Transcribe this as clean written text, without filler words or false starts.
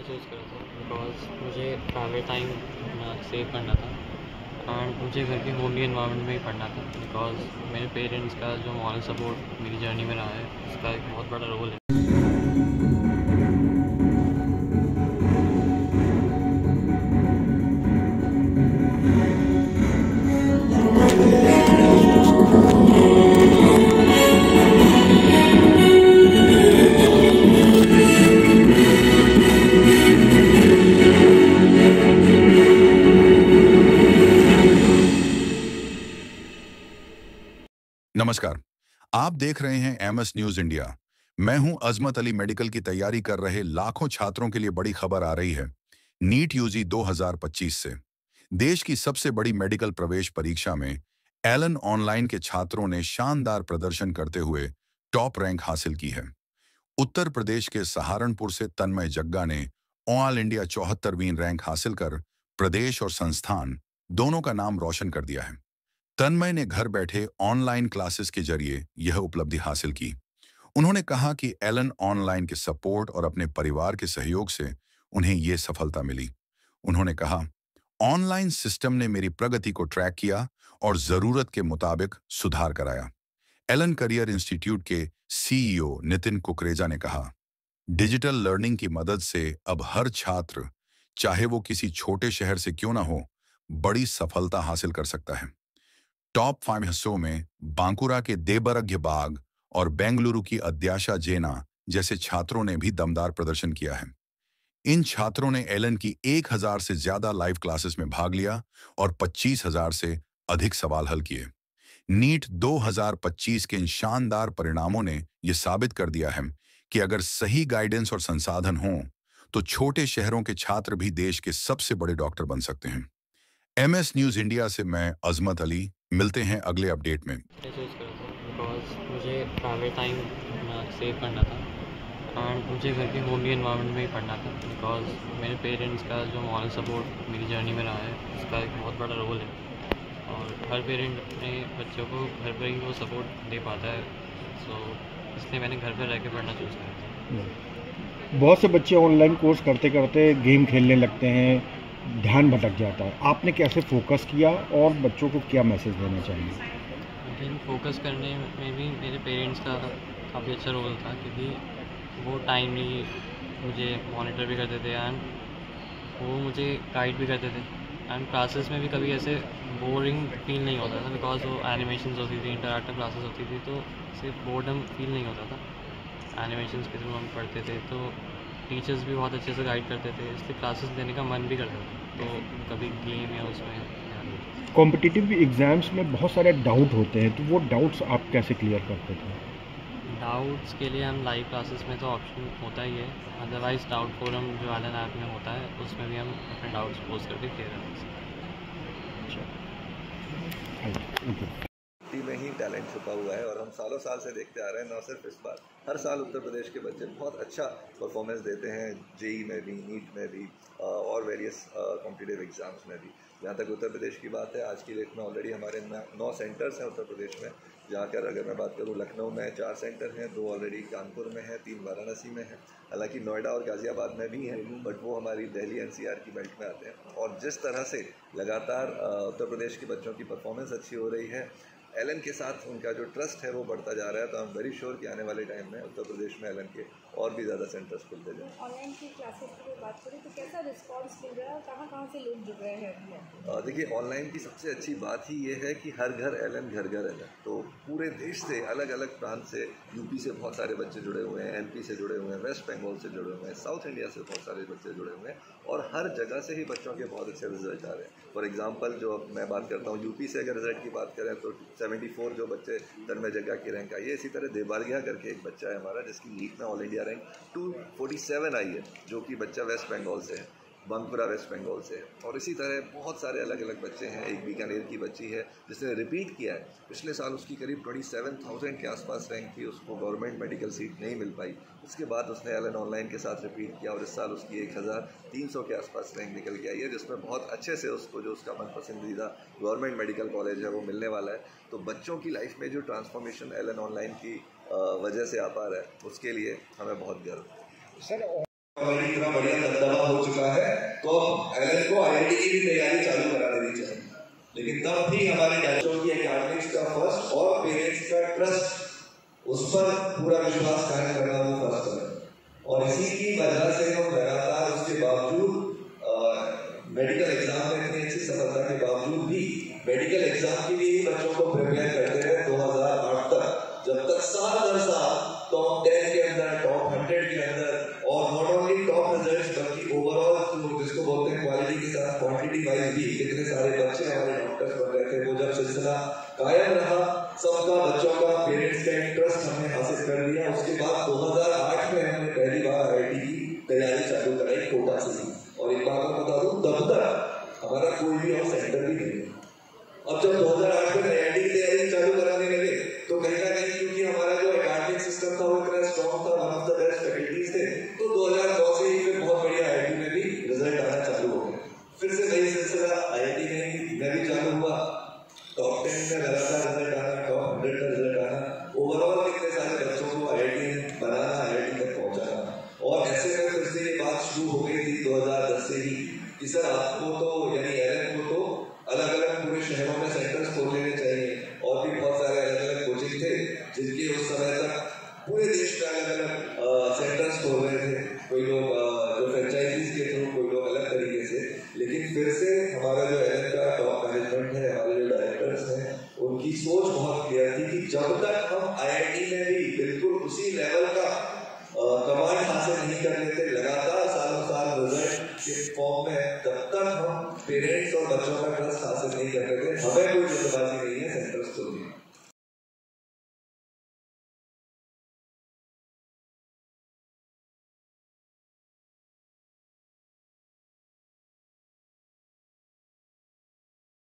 Choose करा था because मुझे फैमिली टाइम अपना सेव करना था एंड मुझे घर के होमली इन्वायरमेंट में ही पढ़ना था बिकॉज मेरे पेरेंट्स का जो मॉरल सपोर्ट मेरी जर्नी में रहा है उसका एक बहुत बड़ा रोल है। नमस्कार। आप देख रहे हैं एमएस न्यूज इंडिया। मैं हूं अजमत अली। मेडिकल की तैयारी कर रहे लाखों छात्रों के लिए बड़ी खबर आ रही है। नीट यूजी 2025 से देश की सबसे बड़ी मेडिकल प्रवेश परीक्षा में एलन ऑनलाइन के छात्रों ने शानदार प्रदर्शन करते हुए टॉप रैंक हासिल की है। उत्तर प्रदेश के सहारनपुर से तन्मय जग्गा ने ऑल इंडिया 74वीं रैंक हासिल कर प्रदेश और संस्थान दोनों का नाम रोशन कर दिया है। तन्मय ने घर बैठे ऑनलाइन क्लासेस के जरिए यह उपलब्धि हासिल की। उन्होंने कहा कि एलन ऑनलाइन के सपोर्ट और अपने परिवार के सहयोग से उन्हें यह सफलता मिली। उन्होंने कहा, ऑनलाइन सिस्टम ने मेरी प्रगति को ट्रैक किया और जरूरत के मुताबिक सुधार कराया। एलन करियर इंस्टीट्यूट के सीईओ नितिन कुकरेजा ने कहा, डिजिटल लर्निंग की मदद से अब हर छात्र, चाहे वो किसी छोटे शहर से क्यों ना हो, बड़ी सफलता हासिल कर सकता है। टॉप 5 हिस्सों में बांकुरा के देबरग्य बाग और बेंगलुरु की अद्याशा जेना जैसे छात्रों ने भी दमदार प्रदर्शन किया है। इन छात्रों ने एलन की 1000 से ज्यादा लाइव क्लासेस में भाग लिया और 25,000 से अधिक सवाल हल किए। नीट 2025 के इन शानदार परिणामों ने यह साबित कर दिया है कि अगर सही गाइडेंस और संसाधन हों, तो छोटे शहरों के छात्र भी देश के सबसे बड़े डॉक्टर बन सकते हैं। एमएस न्यूज इंडिया से मैं अजमत अली। मिलते हैं अगले अपडेट में। मैं चूज़ करा था बिकॉज मुझे फैमिली टाइम अपना सेव करना था एंड मुझे घर के होमली इन्वायरमेंट में ही पढ़ना था बिकॉज मेरे पेरेंट्स का जो मॉरल सपोर्ट मेरी जर्नी में रहा है उसका एक बहुत बड़ा रोल है और हर पेरेंट अपने बच्चों को घर पर ही वो सपोर्ट दे पाता है। सो इसलिए मैंने घर पर रह के पढ़ना चूज़ करा था। बहुत से बच्चे ऑनलाइन कोर्स करते करते गेम खेलने लगते हैं, ध्यान भटक जाता है। आपने कैसे फोकस किया और बच्चों को क्या मैसेज देना चाहिए? लेकिन फोकस करने में भी मेरे पेरेंट्स का काफ़ी अच्छा रोल था क्योंकि वो टाइमली मुझे मॉनिटर भी करते थे एंड वो मुझे गाइड भी करते थे एंड क्लासेस में भी कभी ऐसे बोरिंग फील नहीं होता था बिकॉज वो एनिमेशंस होती थी, इंटरैक्टिव क्लासेस होती थी, तो सिर्फ बोर्डम फील नहीं होता था। एनिमेशंस के थ्रू हम पढ़ते थे तो टीचर्स भी बहुत अच्छे से गाइड करते थे, इसलिए क्लासेस देने का मन भी करता था। तो कभी गेम या उसमें ध्यान देते। कॉम्पिटिटिव एग्ज़ाम्स में बहुत सारे डाउट होते हैं, तो वो डाउट्स आप कैसे क्लियर करते थे? डाउट्स के लिए हम लाइव क्लासेस में तो ऑप्शन होता ही है, अदरवाइज़ डाउट फोरम जो एलन ऐप में होता है उसमें भी हम अपने डाउट्स पोस्ट करके क्लियर कर सकते हैं। में ही टैलेंट छुपा हुआ है और हम सालों साल से देखते आ रहे हैं। न सिर्फ इस बार, हर साल उत्तर प्रदेश के बच्चे बहुत अच्छा परफॉर्मेंस देते हैं, जेई में भी, नीट में भी और वेरियस कॉम्पिटिटिव एग्जाम्स में भी। जहाँ तक उत्तर प्रदेश की बात है, आज की डेट में ऑलरेडी हमारे 9 सेंटर्स हैं उत्तर प्रदेश में। जहाँ कर अगर मैं बात करूँ, लखनऊ में 4 सेंटर हैं, 2 ऑलरेडी कानपुर में है, 3 वाराणसी में है। हालांकि नोएडा और गाज़ियाबाद में भी हैं, बट वो हमारी दिल्ली एनसीआर की बेल्ट में आते हैं। और जिस तरह से लगातार उत्तर प्रदेश के बच्चों की परफॉर्मेंस अच्छी हो रही है, एलन के साथ उनका जो ट्रस्ट है वो बढ़ता जा रहा है। तो आई एम वेरी श्योर कि आने वाले टाइम में उत्तर प्रदेश में एलन के और भी ज़्यादा सेंटर्स खुलते जाएं। ऑनलाइन की क्लासेस की बात करें तो कैसा रिस्पांस मिल रहा है और कहाँ से लोग जुड़ रहे हैं? देखिए, ऑनलाइन की सबसे अच्छी बात ही ये है कि हर घर एलन, घर घर एलन। तो पूरे देश से, अलग अलग प्रांत से, यूपी से बहुत सारे बच्चे जुड़े हुए हैं, एमपी से जुड़े हुए हैं, वेस्ट बंगाल से जुड़े हुए हैं, साउथ इंडिया से बहुत सारे बच्चे जुड़े हुए हैं और हर जगह से ही बच्चों के बहुत अच्छे रिजल्ट आ रहे हैं। फॉर एग्जाम्पल, जो मैं बात करता हूँ यूपी से, अगर रिजल्ट की बात करें तो 74 जो बच्चे तन्मय जग्गा की रैंक आई है। इसी तरह देबालिया करके एक बच्चा है हमारा, जिसकी नीट में ऑल इंडिया रैंक 247 आई है, जो कि बच्चा वेस्ट बंगाल से है, बांकुरा वेस्ट बंगाल से है। और इसी तरह बहुत सारे अलग अलग बच्चे हैं। एक बीकानेर की बच्ची है जिसने रिपीट किया है। पिछले साल उसकी करीब 27,000 के आसपास रैंक थी, उसको गवर्नमेंट मेडिकल सीट नहीं मिल पाई। उसके बाद उसने एलन ऑनलाइन के साथ रिपीट किया और इस साल उसकी 1300 के आसपास रैंक निकल के आई है, जिसमें बहुत अच्छे से उसको जो उसका मन पसंदीदा गवर्नमेंट मेडिकल कॉलेज है वो मिलने वाला है। तो बच्चों की लाइफ में जो ट्रांसफॉर्मेशन एलन ऑनलाइन की वजह से आ पा रहा है, उसके लिए हमें बहुत गर्व है। सर ऑलरेडी इतना बढ़िया दबदबा हो चुका है, तो अब एलन को आईआईटी की भी तैयारी चालू करा देनी चाहिए। लेकिन तब भी हमारे बच्चों की एकेडमिक्स का फर्स्ट और पेरेंट्स का ट्रस्ट, उस पर पूरा विश्वास कायम करना वो फर्स्ट है। और इसी की वजह से हम लगातार उसके बावजूद मेडिकल एग्जाम में इतनी अच्छी सफलता के बावजूद भी मेडिकल एग्जाम के लिए बच्चों को प्रिपेयर करते रहे 2008 तक, जब तक साल दर साल टॉप 10 के अंदर, टॉप 100 के अंदर, और नॉट ओनली टॉप रिजल्ट्स बल्कि ओवरऑल जिसको बोलते हैं क्वालिटी के साथ क्वांटिटी वाइज भी कितने सारे बच्चे हमारे डॉक्टर्स बन रहे थे। वो जब सिलसिला कायम रहा, सबका बच्चों का पेरेंट्स का इंटरेस्ट हमने हासिल कर लिया। उसके बाद 2008 में हमने पहली बार आईआईटी की तैयारी चालू कराई कोटा से। और एक बात मैं बता दूं, तब तक हमारा कोई भी और सेंटर भी नहीं है। अब जब 2008 में आईआईटी की तैयारी चालू कराने लगे तो कहीं ना कहीं क्योंकि हमारा जो एकेडमिक सिस्टम था वो इतना स्ट्रॉन्ग था, one of the best faculties थे, तो 2009 से ही फिर बहुत बढ़िया आईआईटी में भी रिजल्ट आना चालू हो गया। फिर से वही सिलसिला आईआईटी में भी चालू हुआ, टॉप 10 में लगातार रिजल्ट आना, टॉप 100 का रिजल्ट आना, ओवरऑल कितने सारे बच्चों को आईआईटी में बनाना, आईआईटी तक पहुंचाना। और ऐसे में फिर से ये बात शुरू हो गई थी 2010 से ही कि सर आपको तो यानी एलन को तो अलग अलग पूरे शहरों में सेंटर्स खोल लेने चाहिए। और भी बहुत सारे अलग अलग कोचिंग थे जिनके उस समय तक पूरे देश में अलग अलग सेंटर्स खोल रहे थे, कोई लोग जो फ्रेंचाइजीज के थ्रू, कोई लोग अलग तरीके से। लेकिन फिर से हमारा जो एलन का टॉप मैनेजमेंट है, हमारे जो डायरेक्टर्स हैं, उनकी सोच बहुत क्लियर थी कि जब तक हम आईआईटी में भी बिल्कुल उसी लेवल का कमांड हासिल नहीं कर लेते, लगातार सालों साल रिजल्ट के फॉर्म में, तब तक हम पेरेंट्स और बच्चों का ट्रस्ट हासिल नहीं कर लेते। हमें कोई जल्दबाजी नहीं है।